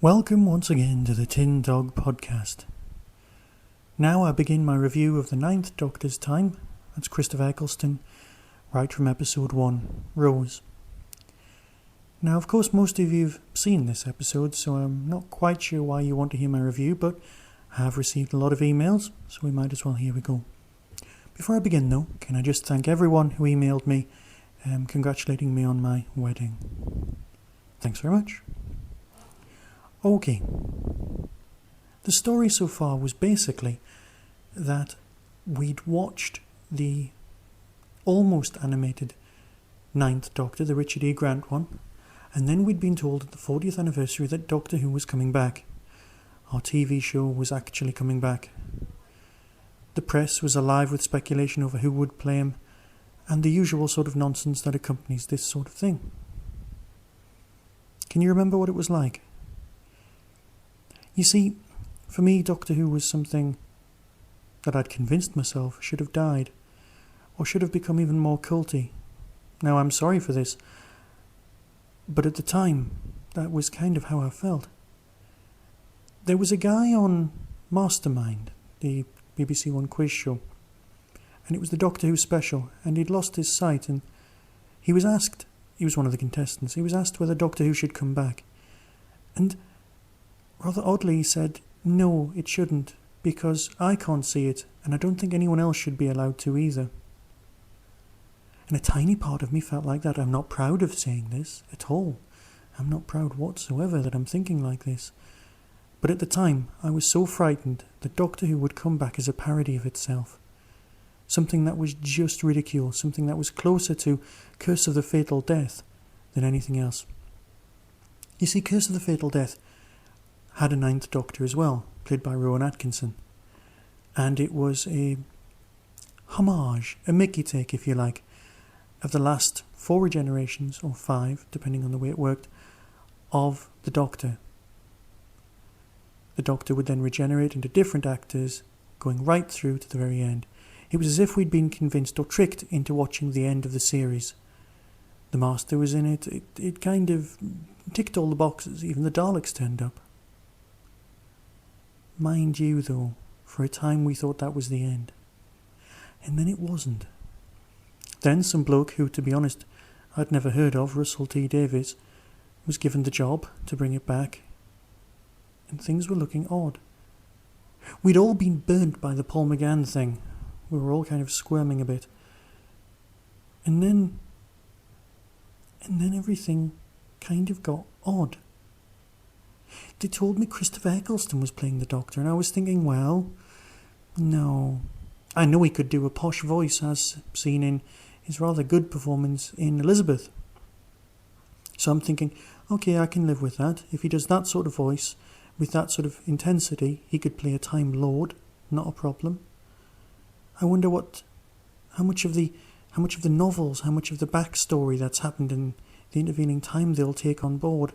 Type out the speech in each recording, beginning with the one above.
Welcome once again to the Tin Dog Podcast. Now I begin my review of the Ninth Doctor's Time. That's Christopher Eccleston, right from episode 1, Rose. Now, of course, most of you have seen this episode, so I'm not quite sure why you want to hear my review, but I have received a lot of emails, so we might as well, here we go. Before I begin though, can I just thank everyone who emailed me congratulating me on my wedding. Thanks very much. Okay, the story so far was basically that we'd watched the almost animated Ninth Doctor, the Richard E. Grant one, and then we'd been told at the 40th anniversary that Doctor Who was coming back. Our TV show was actually coming back. The press was alive with speculation over who would play him, and the usual sort of nonsense that accompanies this sort of thing. Can you remember what it was like? You see, for me, Doctor Who was something that I'd convinced myself should have died, or should have become even more culty. Now, I'm sorry for this, but at the time, that was kind of how I felt. There was a guy on Mastermind, the BBC One quiz show, and it was the Doctor Who special, and he'd lost his sight, and he was asked, he was one of the contestants, he was asked whether Doctor Who should come back, and rather oddly, he said, no, it shouldn't, because I can't see it, and I don't think anyone else should be allowed to either. And a tiny part of me felt like that. I'm not proud of saying this at all. I'm not proud whatsoever that I'm thinking like this. But at the time, I was so frightened that Doctor Who would come back as a parody of itself. Something that was just ridicule, something that was closer to Curse of the Fatal Death than anything else. You see, Curse of the Fatal Death had a Ninth Doctor as well, played by Rowan Atkinson. And it was a homage, a Mickey take, if you like, of the last 4 generations, or 5, depending on the way it worked, of the Doctor. The Doctor would then regenerate into different actors, going right through to the very end. It was as if we'd been convinced or tricked into watching the end of the series. The Master was in it. It kind of ticked all the boxes. Even the Daleks turned up. Mind you, though, for a time we thought that was the end. And then it wasn't. Then some bloke who, to be honest, I'd never heard of, Russell T Davies, was given the job to bring it back. And things were looking odd. We'd all been burnt by the Paul McGann thing. We were all kind of squirming a bit. And then everything kind of got odd. They told me Christopher Eccleston was playing the Doctor, and I was thinking, well, no. I know he could do a posh voice, as seen in his rather good performance in Elizabeth. So I'm thinking, okay, I can live with that. If he does that sort of voice, with that sort of intensity, he could play a Time Lord, not a problem. I wonder how much of the novels, how much of the backstory that's happened in the intervening time they'll take on board.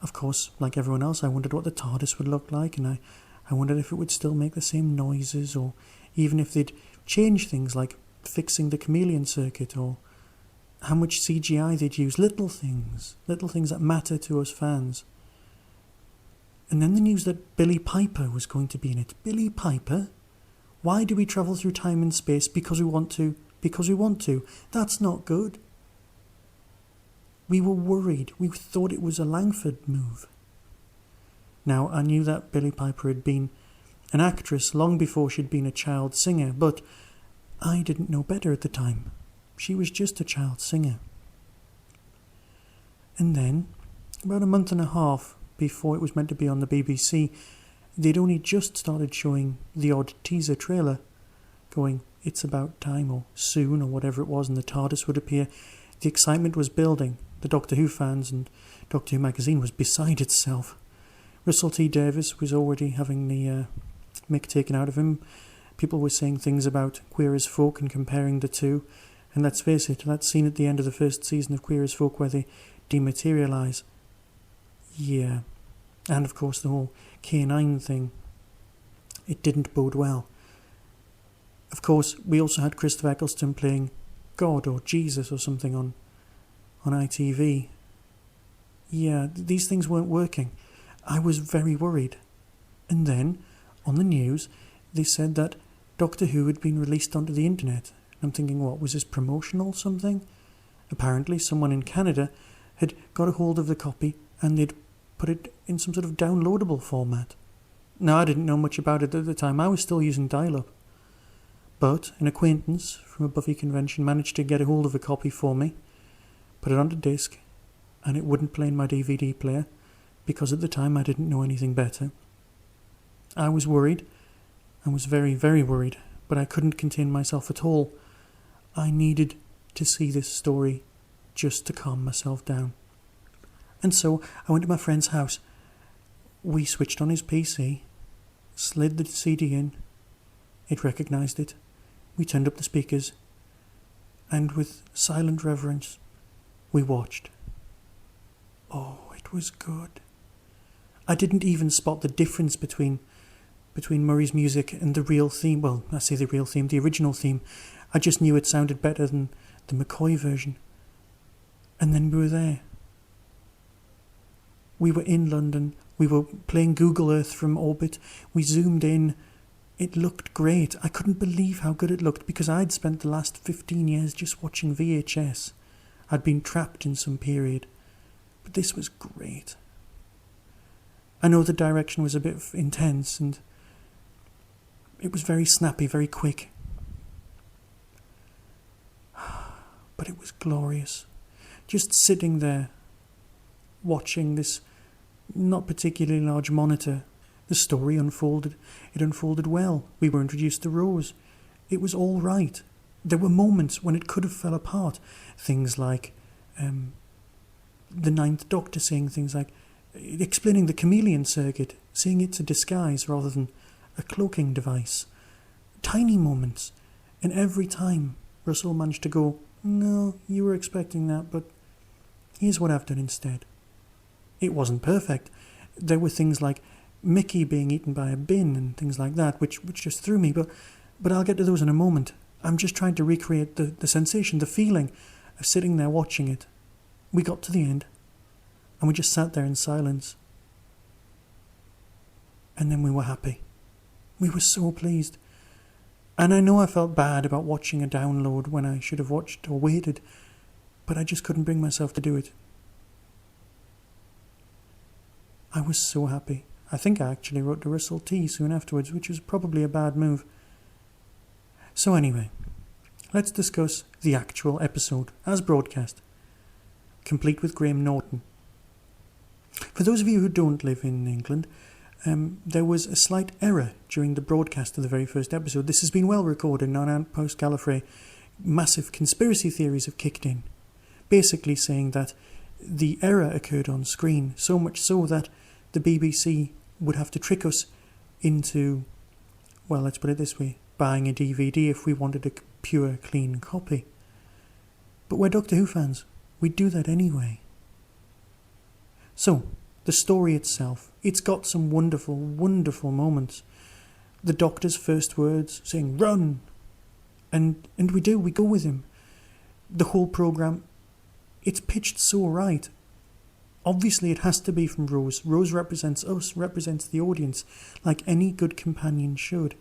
Of course, like everyone else, I wondered what the TARDIS would look like, and I wondered if it would still make the same noises, or even if they'd change things like fixing the chameleon circuit, or how much CGI they'd use. Little things that matter to us fans. And then the news that Billy Piper was going to be in it. Billy Piper? Why do we travel through time and space? Because we want to. Because we want to. That's not good. We were worried. We thought it was a Langford move. Now, I knew that Billy Piper had been an actress long before she'd been a child singer, but I didn't know better at the time. She was just a child singer. And then, about a month and a half before it was meant to be on the BBC, they'd only just started showing the odd teaser trailer, going, it's about time, or soon, or whatever it was, and the TARDIS would appear. The excitement was building. The Doctor Who fans and Doctor Who magazine was beside itself. Russell T Davies was already having the mick taken out of him. People were saying things about Queer as Folk and comparing the two. And let's face it, that scene at the end of the first season of Queer as Folk where they dematerialise. Yeah. And of course the whole K9 thing. It didn't bode well. Of course, we also had Christopher Eccleston playing God or Jesus or something on ITV. Yeah, these things weren't working. I was very worried. And then, on the news, they said that Doctor Who had been released onto the internet. I'm thinking, what, was this promotional something? Apparently, someone in Canada had got a hold of the copy and they'd put it in some sort of downloadable format. Now, I didn't know much about it at the time. I was still using dial-up. But an acquaintance from a Buffy convention managed to get a hold of a copy for me, put it onto disc, and it wouldn't play in my DVD player, because at the time I didn't know anything better. I was worried. I was very, very worried, but I couldn't contain myself at all. I needed to see this story just to calm myself down. And so I went to my friend's house. We switched on his PC, slid the CD in. It recognised it. We turned up the speakers, and with silent reverence, we watched. Oh, it was good. I didn't even spot the difference between Murray's music and the real theme. Well, I say the real theme, the original theme. I just knew it sounded better than the McCoy version. And then we were there. We were in London. We were playing Google Earth from orbit. We zoomed in. It looked great. I couldn't believe how good it looked because I'd spent the last 15 years just watching VHS. I'd been trapped in some period. But this was great. I know the direction was a bit intense and it was very snappy, very quick. But it was glorious. Just sitting there, watching this not particularly large monitor. The story unfolded. It unfolded well. We were introduced to Rose. It was all right. There were moments when it could have fell apart. Things like the Ninth Doctor saying things like, explaining the chameleon circuit, saying it's a disguise rather than a cloaking device. Tiny moments. And every time Russell managed to go, no, you were expecting that, but here's what I've done instead. It wasn't perfect. There were things like Mickey being eaten by a bin and things like that, which just threw me, but I'll get to those in a moment. I'm just trying to recreate the sensation, the feeling of sitting there watching it. We got to the end, and we just sat there in silence. And then we were happy. We were so pleased. And I know I felt bad about watching a download when I should have watched or waited, but I just couldn't bring myself to do it. I was so happy. I think I actually wrote to Russell T soon afterwards, which was probably a bad move. So anyway, let's discuss the actual episode as broadcast, complete with Graham Norton. For those of you who don't live in England, there was a slight error during the broadcast of the very first episode. This has been well recorded, and on post-Gallifrey, massive conspiracy theories have kicked in, basically saying that the error occurred on screen, so much so that the BBC would have to trick us into, well, let's put it this way, buying a DVD if we wanted a pure, clean copy. But we're Doctor Who fans. We'd do that anyway. So, the story itself, it's got some wonderful, wonderful moments. The Doctor's first words, saying, run! And we do, we go with him. The whole programme, it's pitched so right. Obviously it has to be from Rose. Rose represents us, represents the audience, like any good companion should.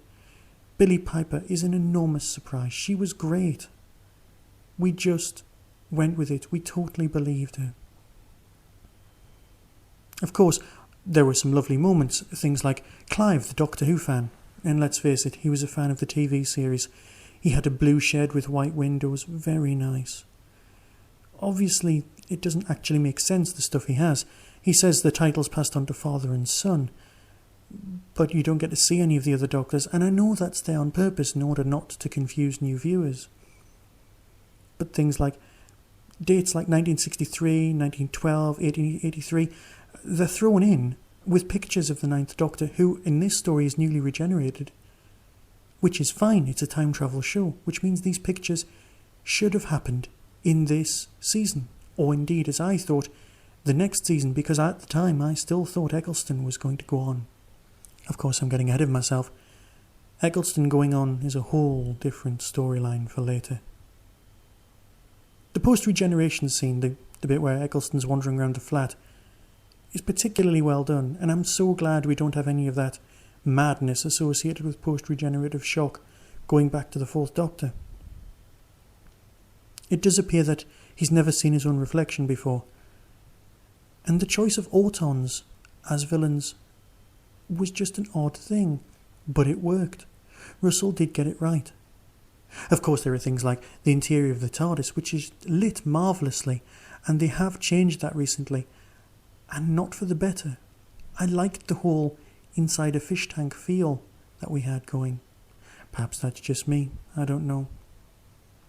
Billie Piper is an enormous surprise. She was great. We just went with it. We totally believed her. Of course, there were some lovely moments, things like Clive, the Doctor Who fan. And let's face it, he was a fan of the TV series. He had a blue shed with white windows, very nice. Obviously, it doesn't actually make sense, the stuff he has. He says the title's passed on to father and son. but you don't get to see any of the other doctors, and I know that's there on purpose in order not to confuse new viewers. But things like dates like 1963, 1912, 1883, they're thrown in with pictures of the Ninth Doctor, who in this story is newly regenerated, which is fine. It's a time travel show, which means these pictures should have happened in this season, or indeed, as I thought, the next season, because at the time I still thought Eccleston was going to go on. Of course, I'm getting ahead of myself. Eccleston going on is a whole different storyline for later. The post-regeneration scene, the bit where Eccleston's wandering around the flat, is particularly well done, and I'm so glad we don't have any of that madness associated with post-regenerative shock going back to the Fourth Doctor. It does appear that he's never seen his own reflection before, and the choice of Autons as villains was just an odd thing, but it worked. Russell did get it right. Of course, there are things like the interior of the TARDIS, which is lit marvellously, and they have changed that recently, and not for the better. I liked the whole inside a fish tank feel that we had going. Perhaps that's just me, I don't know.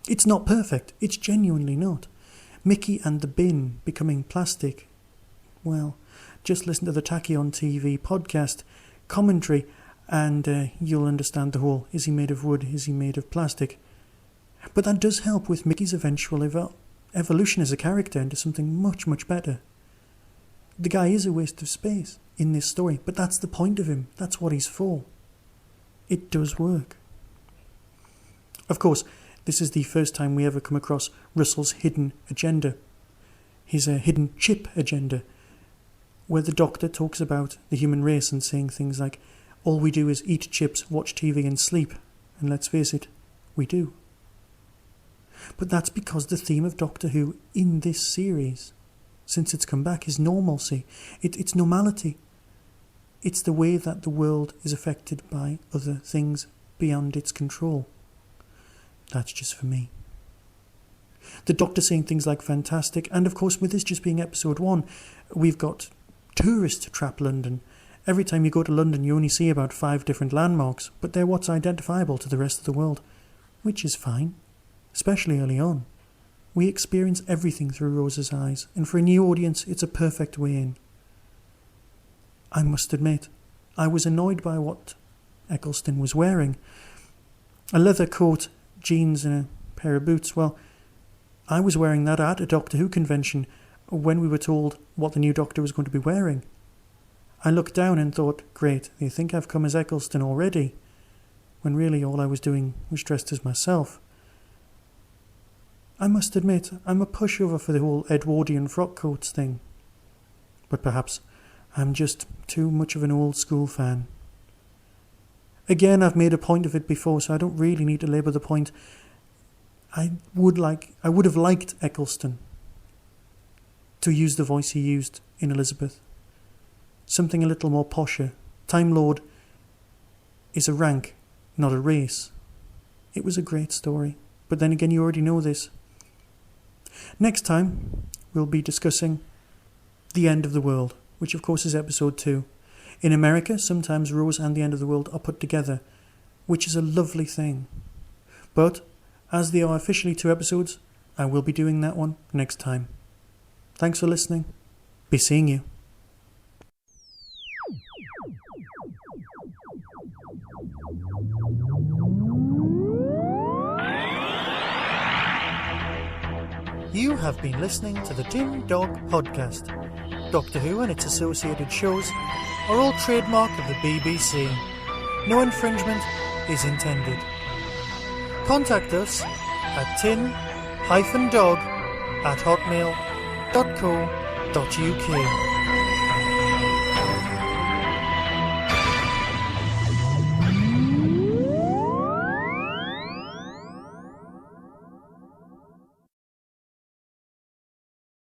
It's not perfect, it's genuinely not. Mickey and the bin becoming plastic. Well, just listen to the Tachyon TV podcast commentary and you'll understand the whole, is he made of wood, is he made of plastic? But that does help with Mickey's eventual evolution as a character into something much, much better. The guy is a waste of space in this story, but that's the point of him. That's what he's for. It does work. Of course, this is the first time we ever come across Russell's hidden agenda. His hidden chip agenda, where the Doctor talks about the human race and saying things like, all we do is eat chips, watch TV and sleep. And let's face it, we do. But that's because the theme of Doctor Who in this series, since it's come back, is normalcy. It's normality. It's the way that the world is affected by other things beyond its control. That's just for me. The Doctor saying things like fantastic, and of course with this just being episode 1, we've got tourist trap London. Every time you go to London you only see about 5 different landmarks, but they're what's identifiable to the rest of the world, which is fine, especially early on. We experience everything through Rose's eyes, and for a new audience it's a perfect way in. I must admit, I was annoyed by what Eccleston was wearing. A leather coat, jeans and a pair of boots. Well, I was wearing that at a Doctor Who convention when we were told what the new Doctor was going to be wearing. I looked down and thought, great, they think I've come as Eccleston already, when really all I was doing was dressed as myself. I must admit, I'm a pushover for the whole Edwardian frock coats thing. But perhaps I'm just too much of an old school fan. Again, I've made a point of it before, so I don't really need to labour the point. I would have liked Eccleston to use the voice he used in Elizabeth. Something a little more posher. Time Lord is a rank, not a race. It was a great story, but then again you already know this. Next time, we'll be discussing The End of the World, which of course is episode 2. In America, sometimes Rose and The End of the World are put together, which is a lovely thing. But, as they are officially 2 episodes, I will be doing that one next time. Thanks for listening. Be seeing you. You have been listening to the Tin Dog Podcast. Doctor Who and its associated shows are all trademark of the BBC. No infringement is intended. Contact us at tin-dog@hotmail.co.uk.